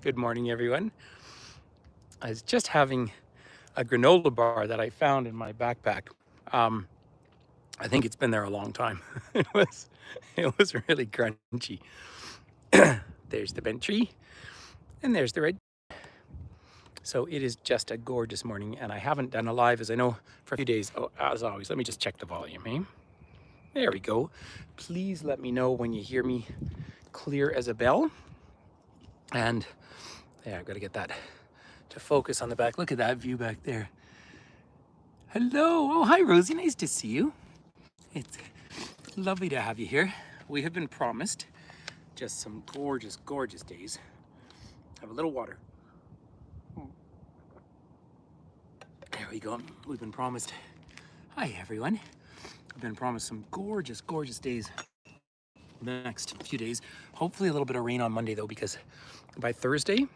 Good morning, everyone. I was just having a granola bar that I found in my backpack. Um, I think it's been there a long time. it was really crunchy. There's the bent tree, and there's the red. So it is just a gorgeous morning, and I haven't done a live, as I know, for a few days. Oh, as always, let me just check the volume, eh? There we go. Please let me know when you hear me clear as a bell. And yeah, I've got to get that to focus on the back. Look at that view back there. Hello. Oh, hi, Rosie. Nice to see you. It's lovely to have you here. We have been promised just some gorgeous, gorgeous days. Have a little water. There we go. We've been promised. Hi, everyone. We've been promised some gorgeous, gorgeous days the next few days. Hopefully a little bit of rain on Monday, though, because by Thursday,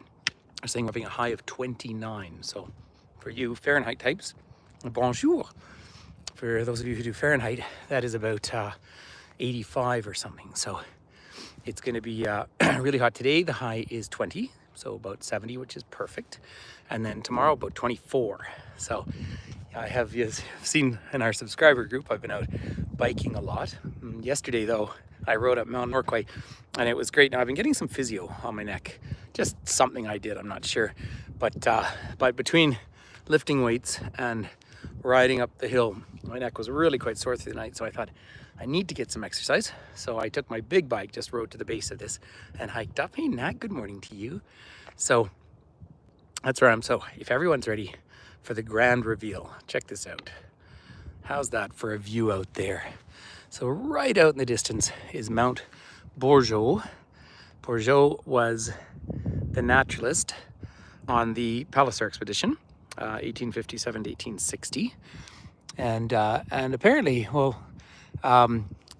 we're saying we're having a high of 29. So for you Fahrenheit types, bonjour. For those of you who do Fahrenheit, that is about 85 or something. So it's going to be really hot today. The high is 20, so about 70, which is perfect. And then tomorrow about 24. So I have seen in our subscriber group, I've been out biking a lot. Yesterday, though, I rode up Mount Norquay, and it was great. Now I've been getting some physio on my neck. Just something I did, I'm not sure. But between lifting weights and riding up the hill, my neck was really quite sore through the night. So I thought, I need to get some exercise. So I took my big bike, just rode to the base of this and hiked up. Hey, Nat, good morning to you. So that's where I'm. So if everyone's ready for the grand reveal, check this out. How's that for a view out there? So right out in the distance is Mount Bourgeot. Bourgeot was the naturalist on the Palliser expedition, 1857 to 1860. And apparently,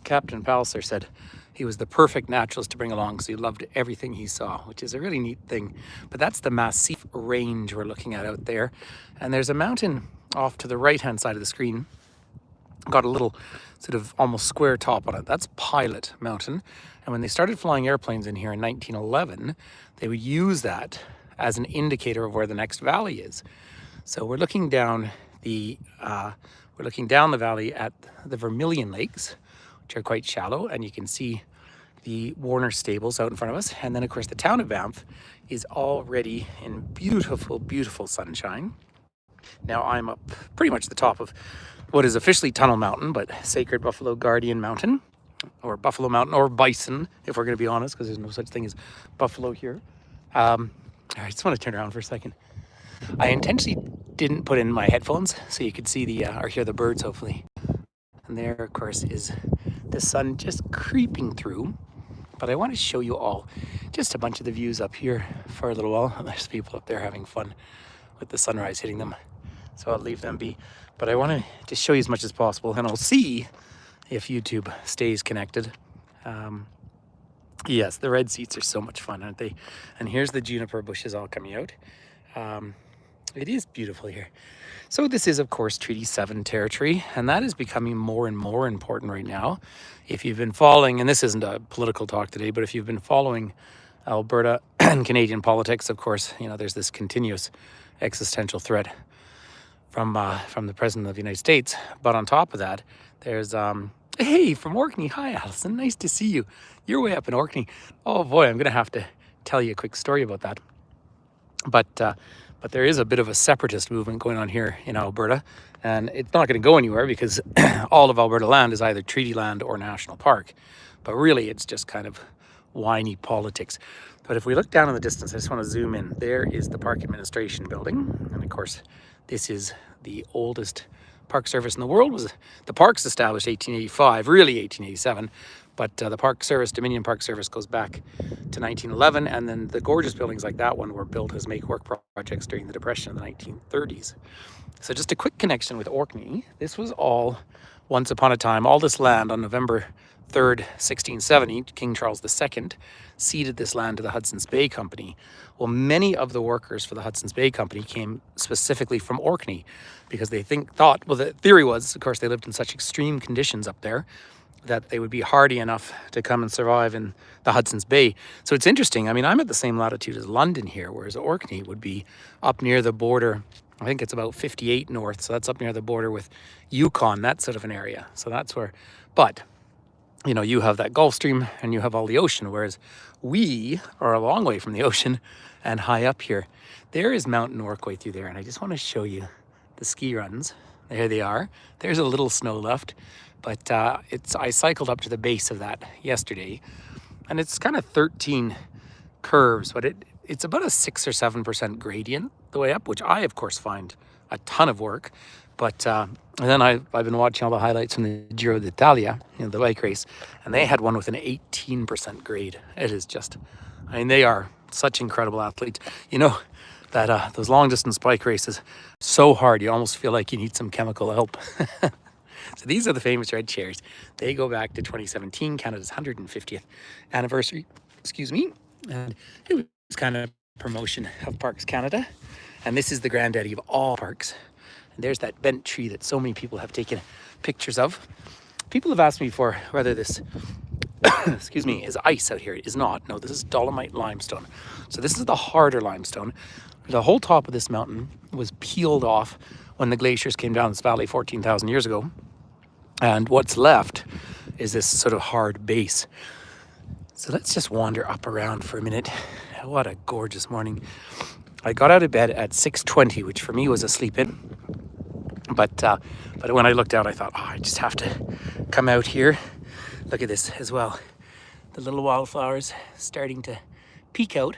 Captain Palliser said he was the perfect naturalist to bring along, so he loved everything he saw, which is a really neat thing. But that's the Massif Range we're looking at out there. And there's a mountain off to the right-hand side of the screen, got a little sort of almost square top on it. That's Pilot Mountain. And when they started flying airplanes in here in 1911, they would use that as an indicator of where the next valley is. So we're looking down the valley at the Vermilion Lakes, which are quite shallow, and you can see the Warner stables out in front of us. And then, of course, the town of Banff is already in beautiful, beautiful sunshine. Now I'm up pretty much the top of what is officially Tunnel Mountain, but Sacred Buffalo Guardian Mountain, or Buffalo Mountain, or Bison, if we're going to be honest, because there's no such thing as buffalo here. I just want to turn around for a second. I intentionally didn't put in my headphones so you could see or hear the birds, hopefully. And there, of course, is the sun just creeping through. But I want to show you all just a bunch of the views up here for a little while. There's people up there having fun with the sunrise hitting them, so I'll leave them be. But I want to just show you as much as possible, and I'll see if YouTube stays connected. Yes, the red seats are so much fun, aren't they? And here's the juniper bushes all coming out. It is beautiful here. So this is, of course, Treaty 7 territory, and that is becoming more and more important right now. If you've been following, and this isn't a political talk today, but if you've been following Alberta and Canadian politics, of course, you know, there's this continuous existential threat from the President of the United States. But on top of that, there's, hey, from Orkney. Hi, Allison. Nice to see you. You're way up in Orkney. Oh, boy, I'm going to have to tell you a quick story about that. But there is a bit of a separatist movement going on here in Alberta, and it's not going to go anywhere because all of Alberta land is either treaty land or national park. But really, it's just kind of whiny politics. But if we look down in the distance, I just want to zoom in. There is the Park Administration Building, and of course, this is the oldest park service in the world. The park's established 1885, really 1887. But the Park Service, Dominion Park Service, goes back to 1911, and then the gorgeous buildings like that one were built as make-work projects during the Depression of the 1930s. So just a quick connection with Orkney. This was all, once upon a time, all this land on November 3rd, 1670, King Charles II ceded this land to the Hudson's Bay Company. Well, many of the workers for the Hudson's Bay Company came specifically from Orkney because they thought, well, the theory was, of course, they lived in such extreme conditions up there, that they would be hardy enough to come and survive in the Hudson's Bay. So it's interesting. I mean, I'm at the same latitude as London here, whereas Orkney would be up near the border. I think it's about 58 north, so that's up near the border with Yukon, that sort of an area. So that's where, but you know, you have that Gulf Stream and you have all the ocean, whereas we are a long way from the ocean and high up here. There is Mount Norquay through there, and I just want to show you the ski runs. There they are. There's a little snow left, but I cycled up to the base of that yesterday, and it's kind of 13 curves, but it's about a 6 or 7% gradient the way up, which I of course find a ton of work. But and then I've been watching all the highlights from the Giro d'Italia, you know, the bike race, and they had one with an 18% grade. It is just, I mean, they are such incredible athletes. You know, that those long distance bike races, so hard, you almost feel like you need some chemical help. So these are the famous red chairs. They go back to 2017, Canada's 150th anniversary, excuse me. And it was kind of promotion of Parks Canada. And this is the granddaddy of all parks. And there's that bent tree that so many people have taken pictures of. People have asked me before whether this, excuse me, is ice out here. It is not. No, this is dolomite limestone. So this is the harder limestone. The whole top of this mountain was peeled off when the glaciers came down this valley 14,000 years ago. And what's left is this sort of hard base. So let's just wander up around for a minute. What a gorgeous morning. I got out of bed at 6:20, which for me was a sleep in. But when I looked out, I thought, oh, I just have to come out here. Look at this as well. The little wildflowers starting to peek out.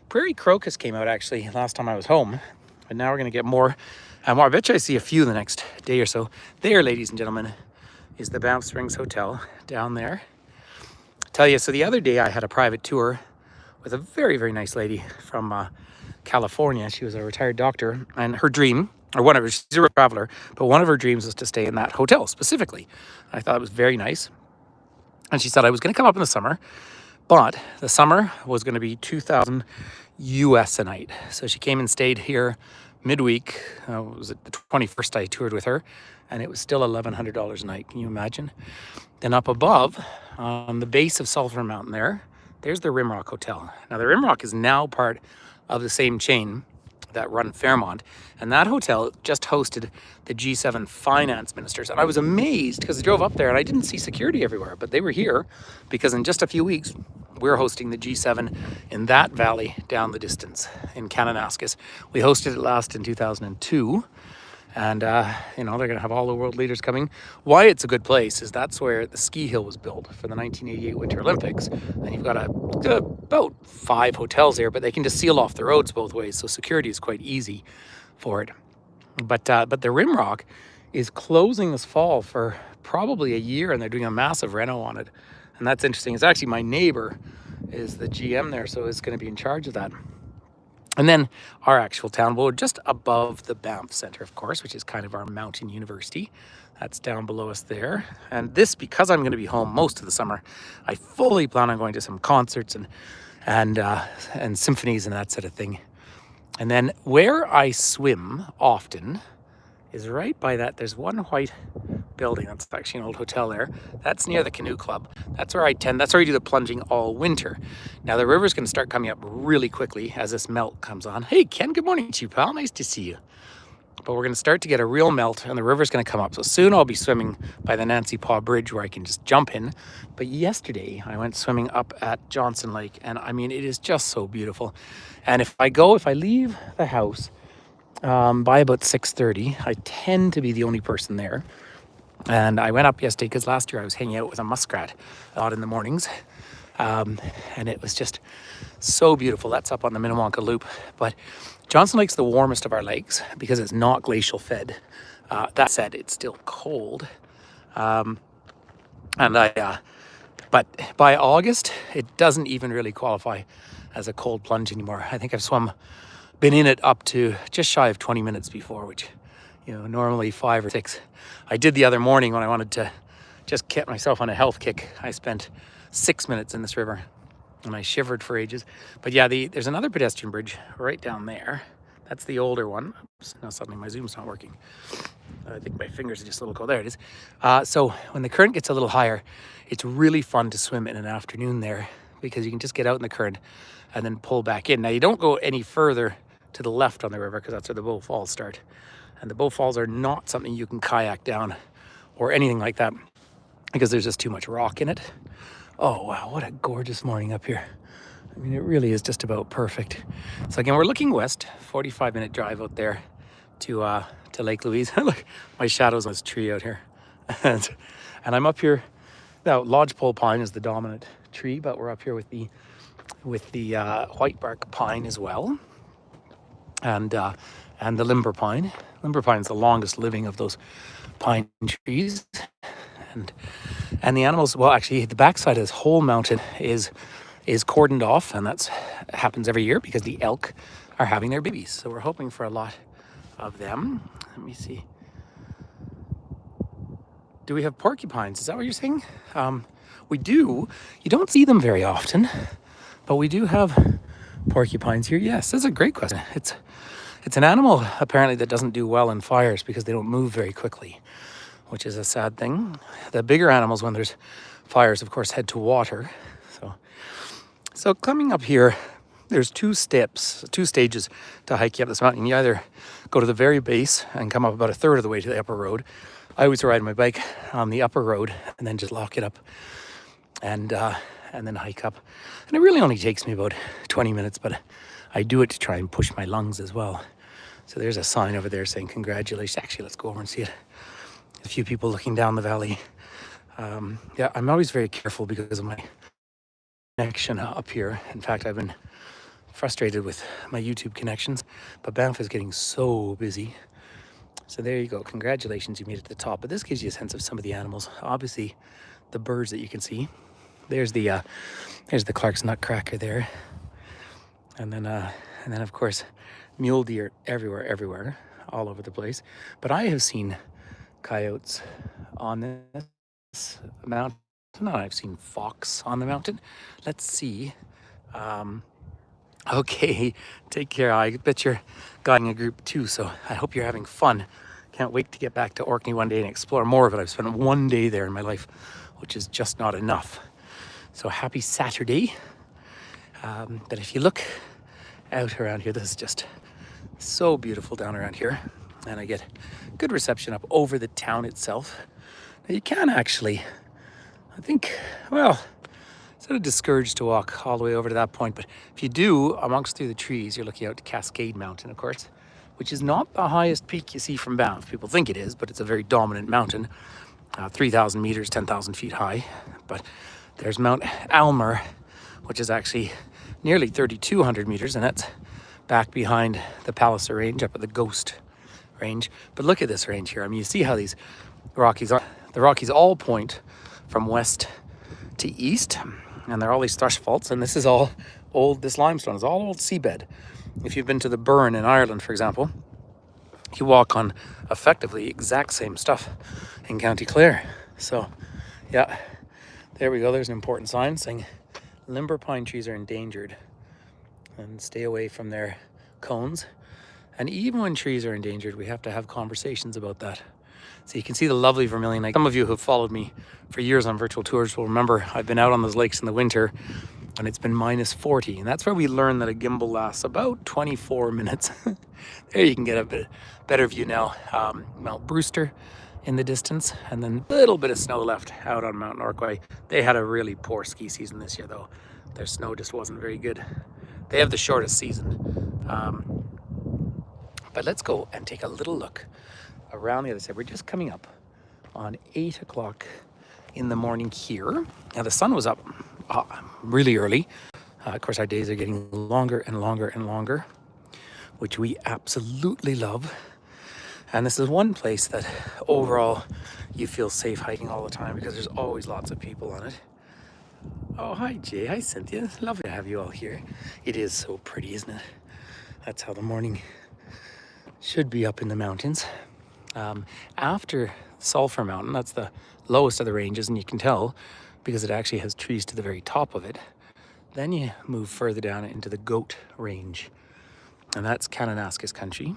Prairie crocus came out actually last time I was home. But now we're going to get more and more. I bet you I see a few the next day or so. There, ladies and gentlemen, is the Banff Springs Hotel down there. Tell you, so the other day I had a private tour with a very, very nice lady from California. She was a retired doctor, and her dream, or one of her, she's a traveler, but one of her dreams was to stay in that hotel specifically. I thought it was very nice. And she said I was going to come up in the summer, but the summer was going to be $2,000 US a night. So she came and stayed here midweek. Was it the 21st I toured with her, and it was still $1,100 a night. Can you imagine? Then up above, on the base of Sulphur Mountain there's the Rimrock Hotel. Now the Rimrock is now part of the same chain that run Fairmont, and that hotel just hosted the G7 finance ministers. And I was amazed because I drove up there and I didn't see security everywhere, but they were here because in just a few weeks we're hosting the G7 in that valley down the distance in Kananaskis. We hosted it last in 2002. And, you know, they're going to have all the world leaders coming. Why it's a good place is that's where the ski hill was built for the 1988 Winter Olympics. And you've got about 5 hotels there, but they can just seal off the roads both ways. So security is quite easy for it. But the Rimrock is closing this fall for probably a year, and they're doing a massive reno on it. And that's interesting. It's actually my neighbor is the GM there, so is going to be in charge of that. And then our actual town, well, just above the Banff Centre, of course, which is kind of our mountain university. That's down below us there. And this, because I'm going to be home most of the summer, I fully plan on going to some concerts and symphonies and that sort of thing. And then where I swim often is right by that. There's one white building. That's actually an old hotel there. That's near the canoe club. That's where I do the plunging all winter. Now the river's going to start coming up really quickly as this melt comes on. Hey Ken, good morning to you, pal. Nice to see you. But we're going to start to get a real melt and the river's going to come up. So soon I'll be swimming by the Nancy Paw Bridge where I can just jump in. But yesterday I went swimming up at Johnson Lake, and I mean, it is just so beautiful. And if I leave the house by about 6:30, I tend to be the only person there. And I went up yesterday because last year I was hanging out with a muskrat out in the mornings. And it was just so beautiful. That's up on the Minnewanka Loop. But Johnson Lake's the warmest of our lakes because it's not glacial fed. That said, it's still cold. But by August, it doesn't even really qualify as a cold plunge anymore. I think I've been in it up to just shy of 20 minutes before, which, you know, normally 5 or 6. I did the other morning when I wanted to just get myself on a health kick. I spent 6 minutes in this river and I shivered for ages. But yeah, there's another pedestrian bridge right down there. That's the older one. Oops, now suddenly my zoom's not working. I think my fingers are just a little cold. There it is. So when the current gets a little higher, it's really fun to swim in an afternoon there because you can just get out in the current and then pull back in. Now you don't go any further to the left on the river because that's where the Bow Falls start. And the Bow Falls are not something you can kayak down or anything like that because there's just too much rock in it. Oh wow, what a gorgeous morning up here. I mean, it really is just about perfect. So again, we're looking west, 45-minute drive out there to Lake Louise. Look, my shadow's on this tree out here. and I'm up here. Now, lodgepole pine is the dominant tree, but we're up here with the whitebark pine as well. And the limber pine. Limber pine is the longest living of those pine trees. And the animals, well, actually, the backside of this whole mountain is cordoned off, and that happens every year because the elk are having their babies. So we're hoping for a lot of them. Let me see. Do we have porcupines? Is that what you're saying? We do. You don't see them very often, but we do have porcupines here. Yes, that's a great question. It's an animal apparently that doesn't do well in fires because they don't move very quickly, which is a sad thing. The bigger animals, when there's fires, of course, head to water. So coming up here, there's two stages to hike you up this mountain. You either go to the very base and come up about a third of the way to the upper road. I always ride my bike on the upper road and then just lock it up and then hike up. And it really only takes me about 20 minutes, but I do it to try and push my lungs as well. So there's a sign over there saying congratulations. Actually, let's go over and see it. A few people looking down the valley. Yeah, I'm always very careful because of my connection up here. In fact, I've been frustrated with my YouTube connections, but Banff is getting so busy. So there you go. Congratulations, you made it to the top. But this gives you a sense of some of the animals. Obviously, the birds that you can see. There's the Clark's Nutcracker there, and then of course, mule deer everywhere, all over the place. But I have seen coyotes on this mountain. I've seen fox on the mountain. Let's see. Okay, take care. I bet you're guiding a group too, so I hope you're having fun. Can't wait to get back to Orkney one day and explore more of it. I've spent one day there in my life, which is just not enough. So happy Saturday. But if you look out around here, this is just so beautiful down around here. And I get good reception up over the town itself. Now you can actually, I think, well, sort of discouraged to walk all the way over to that point, but if you do, amongst through the trees, you're looking out to Cascade Mountain, of course, which is not the highest peak you see from Banff. People think it is, but it's a very dominant mountain, 3,000 meters, 10,000 feet high. But there's Mount Almer, which is actually nearly 3,200 meters, and that's back behind the Palliser Range up at the Ghost Range. But look at this range here. I mean, you see how these Rockies are. The Rockies all point from west to east, and there are all these thrush faults, and this is all old, this limestone is all old seabed. If you've been to the Burn in Ireland, for example, you walk on effectively exact same stuff in County Clare. So yeah, there we go. There's an important sign saying limber pine trees are endangered and stay away from their cones. And even when trees are endangered, we have to have conversations about that. So you can see the lovely Vermilion Lake. Some of you who have followed me for years on virtual tours will remember I've been out on those lakes in the winter and it's been minus 40. And that's where we learned that a gimbal lasts about 24 minutes. There you can get a bit better view now. Mount Brewster in the distance, and then a little bit of snow left out on Mount Norquay. They had a really poor ski season this year though. Their snow just wasn't very good. They have the shortest season. But let's go and take a little look around the other side. We're just coming up on 8 o'clock in the morning here. Now the sun was up really early. Of course, our days are getting longer and longer and longer, which we absolutely love. And this is one place that overall you feel safe hiking all the time because there's always lots of people on it. Oh, hi Jay, hi Cynthia. It's lovely to have you all here. It is so pretty, isn't it? That's how the morning should be up in the mountains. After Sulphur Mountain, that's the lowest of the ranges, and you can tell because it actually has trees to the very top of it. Then you move further down into the Goat Range, and that's Kananaskis country.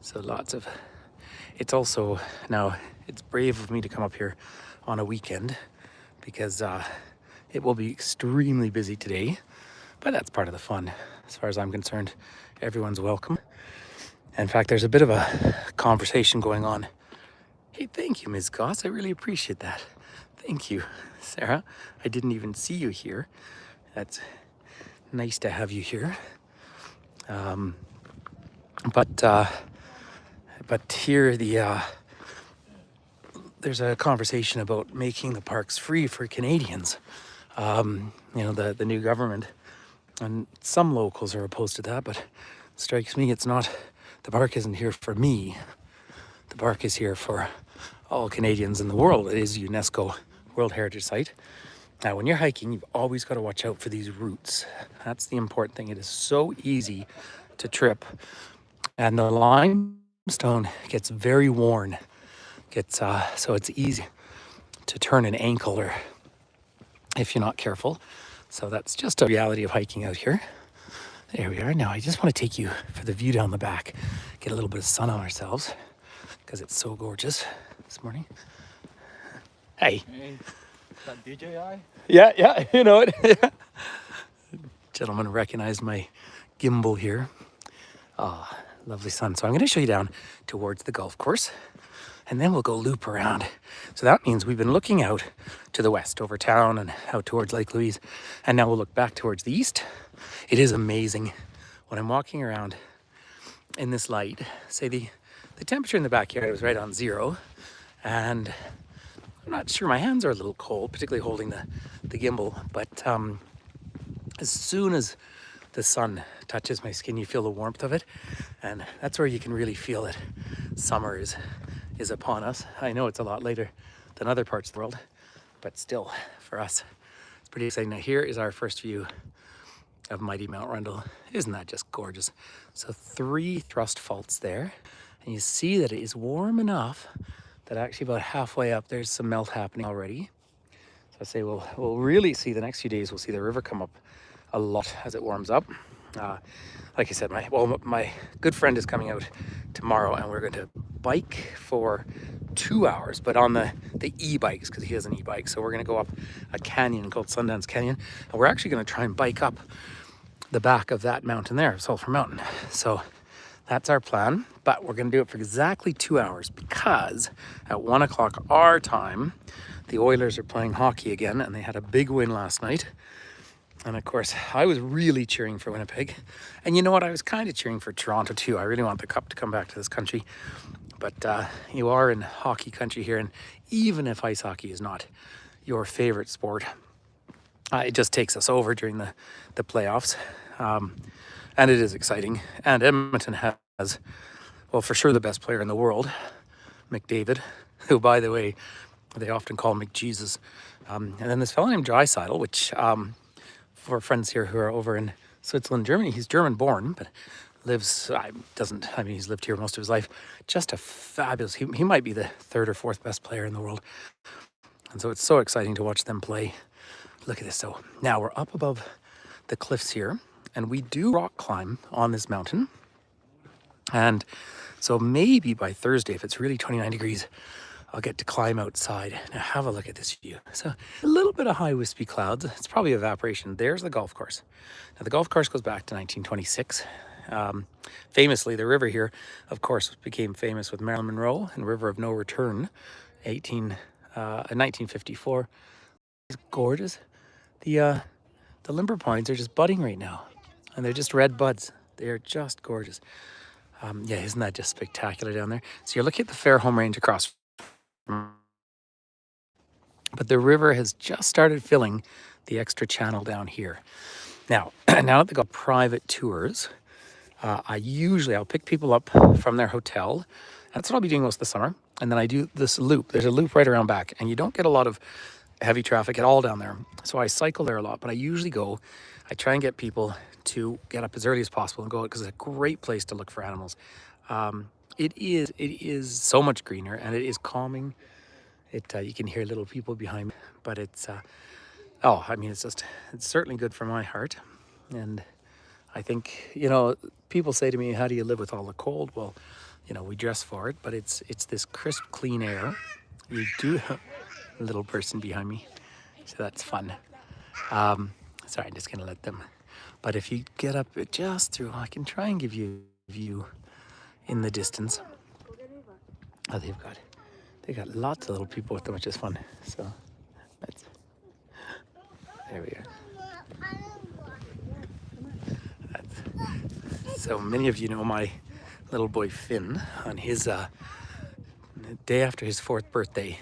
So lots of, it's also, now it's brave of me to come up here on a weekend because it will be extremely busy today, but that's part of the fun. As far as I'm concerned, everyone's welcome. In fact, there's a bit of a conversation going on. Hey, thank you, Ms. Goss. I really appreciate that. Thank you, Sarah. I didn't even see you here. That's nice to have you here. But here there's a conversation about making the parks free for Canadians. You know, the new government, and some locals are opposed to that, but it strikes me it's not, the park isn't here for me. The park is here for all Canadians in the world. It is UNESCO World Heritage Site. Now, when you're hiking, you've always got to watch out for these roots. That's the important thing. It is so easy to trip, and the limestone gets very worn. So it's easy to turn an ankle or if you're not careful. So that's just a reality of hiking out here. There we are. Now I just want to take you for the view down the back, get a little bit of sun on ourselves because it's so gorgeous this morning. Hey. Hey, that DJI? Yeah, you know it. Gentleman recognized my gimbal here. Ah, lovely sun. So I'm going to show you down towards the golf course, and then we'll go loop around. So that means we've been looking out to the west over town and out towards Lake Louise, and now we'll look back towards the east. It is amazing when I'm walking around in this light. Say the temperature in the backyard was right on 0, and I'm not sure, my hands are a little cold, particularly holding the gimbal, but as soon as the sun touches my skin, you feel the warmth of it, and that's where you can really feel it. Summer is upon us. I know it's a lot later than other parts of the world, but still, for us, it's pretty exciting. Now here is our first view of mighty Mount Rundle. Isn't that just gorgeous? So 3 thrust faults there, and you see that it is warm enough that actually about halfway up there's some melt happening already. So I say we'll really see the next few days, we'll see the river come up a lot as it warms up. Like I said, my good friend is coming out tomorrow, and we're going to bike for 2 hours, but on the e-bikes, because he has an e-bike. So we're going to go up a canyon called Sundance Canyon, and we're actually going to try and bike up the back of that mountain there, Sulphur Mountain. So that's our plan, but we're going to do it for exactly 2 hours because at 1 o'clock our time, the Oilers are playing hockey again, and they had a big win last night. And of course, I was really cheering for Winnipeg. And you know what? I was kind of cheering for Toronto too. I really want the Cup to come back to this country. But you are in hockey country here, and even if ice hockey is not your favorite sport, it just takes us over during the playoffs. And it is exciting. And Edmonton has, well, for sure the best player in the world, McDavid, who, by the way, they often call McJesus. And then this fellow named Draisaitl, which for friends here who are over in Switzerland, Germany, he's German born, but he's lived here most of his life. Just a fabulous, he might be the 3rd or 4th best player in the world. And so it's so exciting to watch them play. Look at this. So now we're up above the cliffs here, and we do rock climb on this mountain. And so maybe by Thursday, if it's really 29 degrees, I'll get to climb outside. Now have a look at this view. So a little bit of high wispy clouds. It's probably evaporation. There's the golf course. Now the golf course goes back to 1926. Famously, the river here, of course, became famous with Marilyn Monroe and River of No Return, 1954. It's gorgeous. The limber pines are just budding right now, and they're just red buds. They are just gorgeous. Yeah, isn't that just spectacular down there? So you're looking at the Fairholme Range across. But the river has just started filling the extra channel down here. Now that they've got private tours, I'll pick people up from their hotel. That's what I'll be doing most of the summer. And then I do this loop. There's a loop right around back, and you don't get a lot of heavy traffic at all down there. So I cycle there a lot, but I try and get people to get up as early as possible and go, because it's a great place to look for animals. It is so much greener, and it is calming. You can hear little people behind me, but it's certainly good for my heart. And I think, people say to me, how do you live with all the cold? Well, you know, we dress for it, but it's this crisp, clean air. You do have a little person behind me, so that's fun. Sorry, I'm just gonna let them. But if you get up just through, I can try and give you a view in the distance. Oh, they got lots of little people with them, which is fun. So that's, there we are. So many of you know my little boy Finn. On his day after his 4th birthday,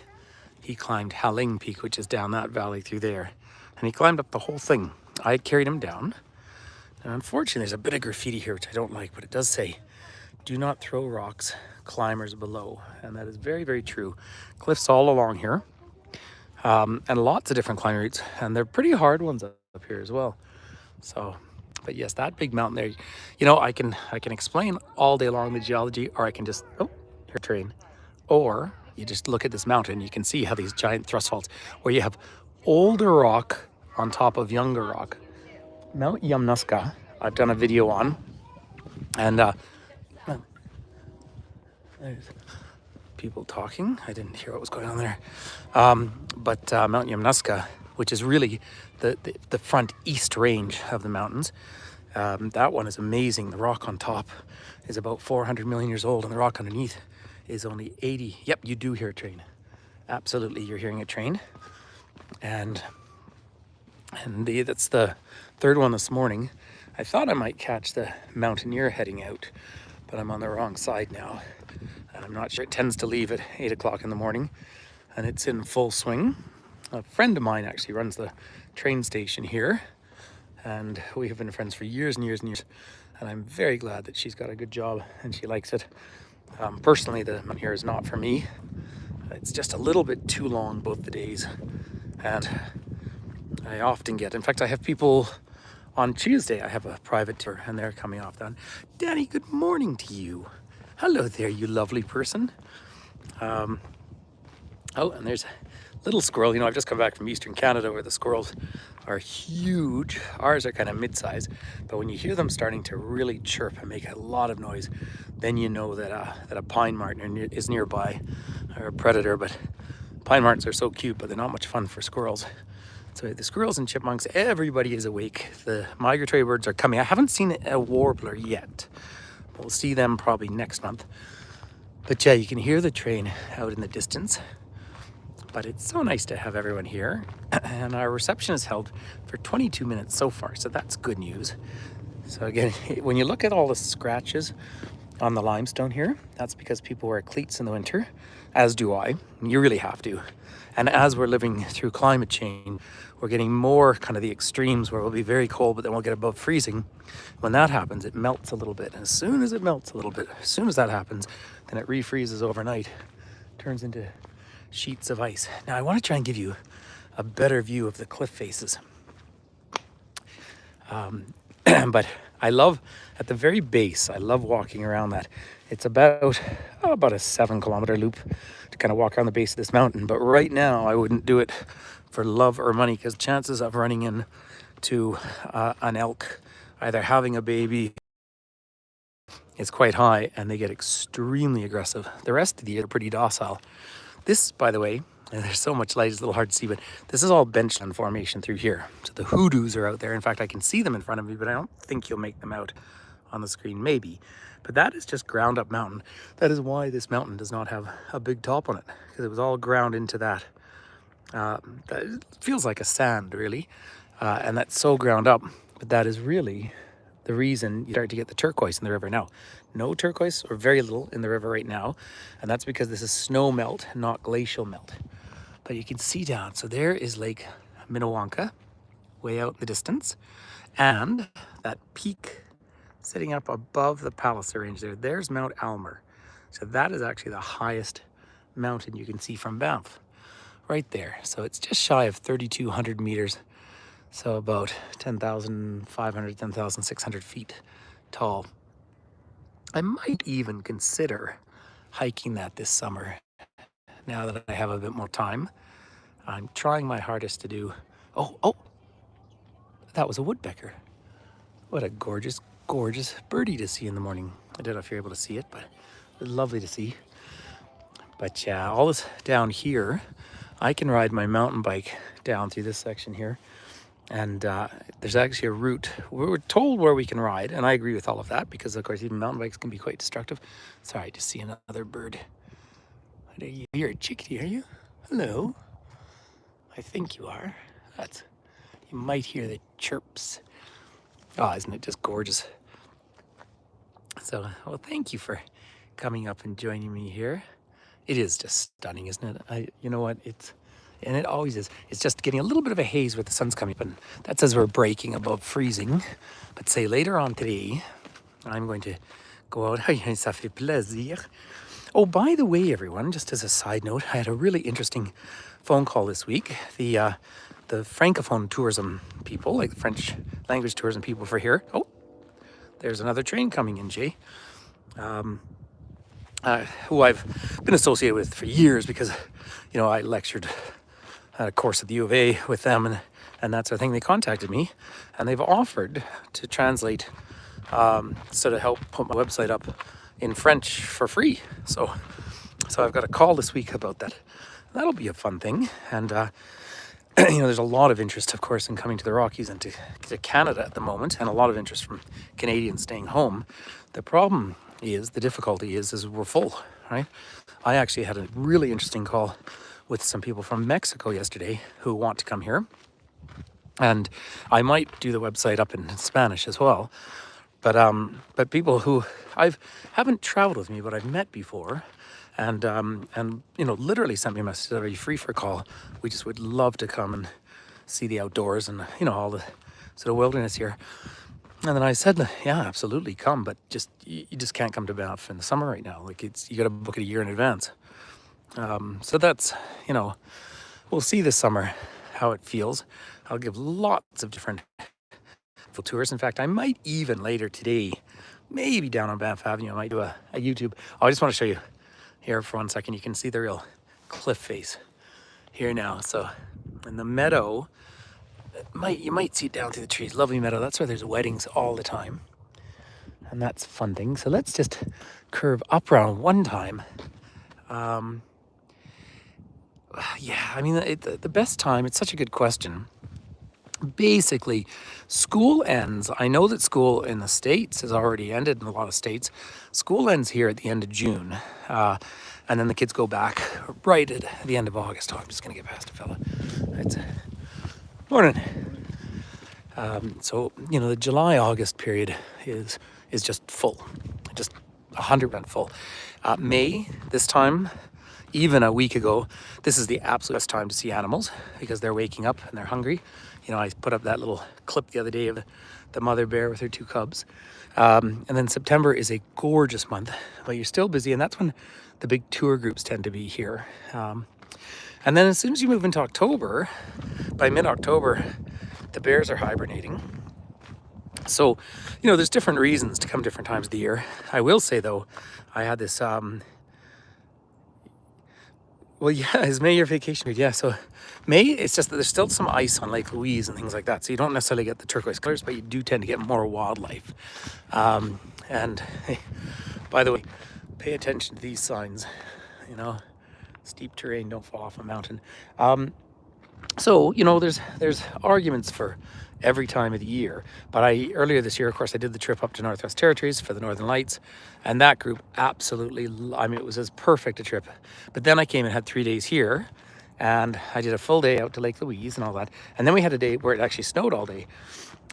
he climbed Haling Peak, which is down that valley through there. And he climbed up the whole thing. I carried him down. And unfortunately, there's a bit of graffiti here, which I don't like, but it does say, "Do not throw rocks, climbers below." And that is very, very true. Cliffs all along here, and lots of different climbing routes, and they're pretty hard ones up here as well. So, but yes, that big mountain there, you know, I can explain all day long the geology, or I can just, oh, here train, or you just look at this mountain, you can see how these giant thrust faults, where you have older rock on top of younger rock. Mount Yamnuska, I've done a video on, and there's people talking. I didn't hear what was going on there. But Mount Yamnuska, which is really the front east range of the mountains, that one is amazing. The rock on top is about 400 million years old, and the rock underneath is only 80. Yep, you do hear a train. Absolutely, you're hearing a train. And that's the 3rd one this morning. I thought I might catch the mountaineer heading out, but I'm on the wrong side now. And I'm not sure. It tends to leave at 8 o'clock in the morning, and it's in full swing. A friend of mine actually runs the train station here, and we have been friends for years and years and years. And I'm very glad that she's got a good job and she likes it. Personally, the mountain here is not for me. It's just a little bit too long both the days, and I often get, in fact, I have people on Tuesday, I have a private tour, and they're coming off that. Danny, good morning to you. Hello there, you lovely person. Oh, and there's a little squirrel. You know, I've just come back from Eastern Canada where the squirrels are huge. Ours are kind of mid-size, but when you hear them starting to really chirp and make a lot of noise, then you know that a pine marten is nearby, or a predator. But pine martens are so cute, but they're not much fun for squirrels. So the squirrels and chipmunks, everybody is awake. The migratory birds are coming. I haven't seen a warbler yet. We'll see them probably next month. But yeah, you can hear the train out in the distance. But it's so nice to have everyone here. And our reception is held for 22 minutes so far, so that's good news. So again, when you look at all the scratches on the limestone here, that's because people wear cleats in the winter, as do I. You really have to. And as we're living through climate change, we're getting more kind of the extremes where we'll be very cold, but then we'll get above freezing. When that happens, it melts a little bit. And as soon as it melts a little bit, as soon as that happens, then it refreezes overnight, turns into sheets of ice. Now I want to try and give you a better view of the cliff faces. But I love, at the very base, I love walking around that. It's about a 7-kilometer loop to kind of walk around the base of this mountain. But right now, I wouldn't do it for love or money, because chances of running into an elk, either having a baby, is quite high, and they get extremely aggressive. The rest of the year are pretty docile. This, by the way, and there's so much light, it's a little hard to see, but this is all benchland formation through here. So the hoodoos are out there. In fact, I can see them in front of me, but I don't think you'll make them out on the screen, maybe. But that is just ground up mountain. That is why this mountain does not have a big top on it, because it was all ground into that. That feels like a sand, really. And that's so ground up, but that is really the reason you start to get the turquoise in the river now. No turquoise, or very little, in the river right now, and that's because this is snow melt, not glacial melt. But you can see down, so there is Lake Minnewanka, way out in the distance, and that peak sitting up above the Palliser Range there's Mount Almer. So that is actually the highest mountain you can see from Banff, right there. So it's just shy of 3,200 meters, so about 10,500, 10,600 feet tall. I might even consider hiking that this summer, now that I have a bit more time. I'm trying my hardest to do... Oh, that was a woodpecker. What a gorgeous, gorgeous birdie to see in the morning. I don't know if you're able to see it, but lovely to see. But yeah, all this down here, I can ride my mountain bike down through this section here. And there's actually a route. We're told where we can ride, and I agree with all of that because, of course, even mountain bikes can be quite destructive. Sorry, I just see another bird. What are you? You're a chickadee, are you? Hello. I think you are. You might hear the chirps. Oh, isn't it just gorgeous? So, well, thank you for coming up and joining me here. It is just stunning, isn't it? You know what? And it always is. It's just getting a little bit of a haze with the sun's coming up, and that says we're breaking above freezing. But say later on today, I'm going to go out. Ça fait plaisir. Oh, by the way, everyone, just as a side note, I had a really interesting phone call this week. The Francophone tourism people, like the French language tourism people for here. Oh, there's another train coming in, Jay. Who I've been associated with for years because, I lectured at a course at the U of A with them and that sort of thing. They contacted me and they've offered to translate, so to help put my website up in French for free. So I've got a call this week about that. That'll be a fun thing. And, there's a lot of interest, of course, in coming to the Rockies and to Canada at the moment, and a lot of interest from Canadians staying home. The difficulty is we're full, right? I actually had a really interesting call with some people from Mexico yesterday who want to come here. And I might do the website up in Spanish as well. But people who haven't traveled with me, but I've met before, and literally sent me a message that are you free for a call? We just would love to come and see the outdoors and all the sort of wilderness here. And then I said, yeah, absolutely come, but you just can't come to Banff in the summer right now. Like you got to book it a year in advance. So that's we'll see this summer how it feels. I'll give lots of different tours. In fact, I might even later today, maybe down on Banff Avenue, I might do a YouTube. I just want to show you here for 1 second. You can see the real cliff face here now. So in the meadow, you might see it down through the trees. Lovely meadow. That's where there's weddings all the time. And that's fun thing. So let's just curve up around one time. The best time, it's such a good question. Basically, school ends. I know that school in the States has already ended in a lot of states. School ends here at the end of June. And then the kids go back right at the end of August. Oh, I'm just going to get past a fella. Morning. The July-August period is just full. Just 100% full. May, this time, even a week ago, this is the absolute best time to see animals because they're waking up and they're hungry. I put up that little clip the other day of the mother bear with her 2 cubs. And then September is a gorgeous month, but you're still busy, and that's when the big tour groups tend to be here. And then as soon as you move into October, by mid-October, the bears are hibernating. So, there's different reasons to come different times of the year. I will say, though, I had this... is May your vacation period? Yeah, so May, it's just that there's still some ice on Lake Louise and things like that. So you don't necessarily get the turquoise colors, but you do tend to get more wildlife. And hey, by the way, pay attention to these signs, steep terrain, don't fall off a mountain. So, there's arguments for every time of the year. But earlier this year, of course, I did the trip up to Northwest Territories for the Northern Lights. And that group absolutely, it was as perfect a trip. But then I came and had 3 days here. And I did a full day out to Lake Louise and all that. And then we had a day where it actually snowed all day.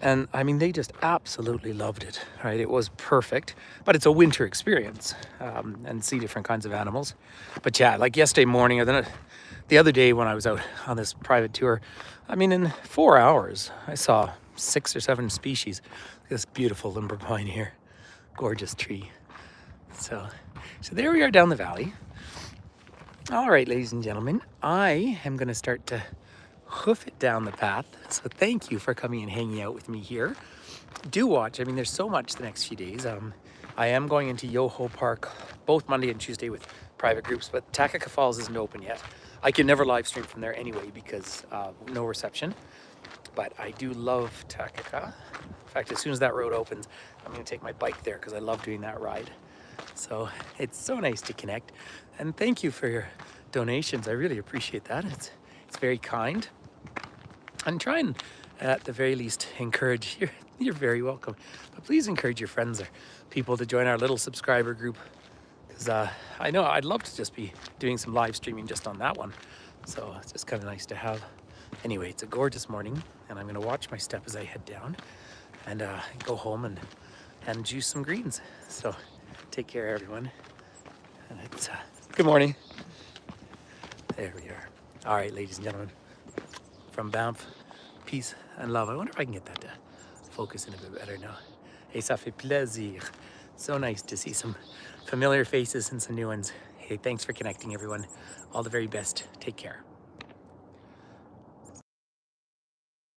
And they just absolutely loved it, right? It was perfect, but it's a winter experience, and see different kinds of animals. But yeah, like yesterday morning, or then the other day when I was out on this private tour, in 4 hours, I saw 6 or 7 species. This beautiful limber pine here, gorgeous tree. So there we are down the valley. All right, ladies and gentlemen, I am going to start to hoof it down the path. So thank you for coming and hanging out with me here. Do watch. There's so much the next few days. I am going into Yoho Park both Monday and Tuesday with private groups, but Takaka Falls isn't open yet. I can never live stream from there anyway because no reception. But I do love Takaka. In fact, as soon as that road opens, I'm going to take my bike there because I love doing that ride. So it's so nice to connect. And thank you for your donations. I really appreciate that. It's very kind. And try and, at the very least, encourage, you're very welcome, but please encourage your friends or people to join our little subscriber group. Because I know I'd love to just be doing some live streaming just on that one. So it's just kind of nice to have. Anyway, it's a gorgeous morning, and I'm going to watch my step as I head down and go home and juice some greens. So take care, everyone. And it's good morning. There we are. All right, ladies and gentlemen, from Banff, peace and love. I wonder if I can get that to focus in a bit better now. Hey, ça fait plaisir. So nice to see some familiar faces and some new ones. Hey, thanks for connecting, everyone. All the very best. Take care.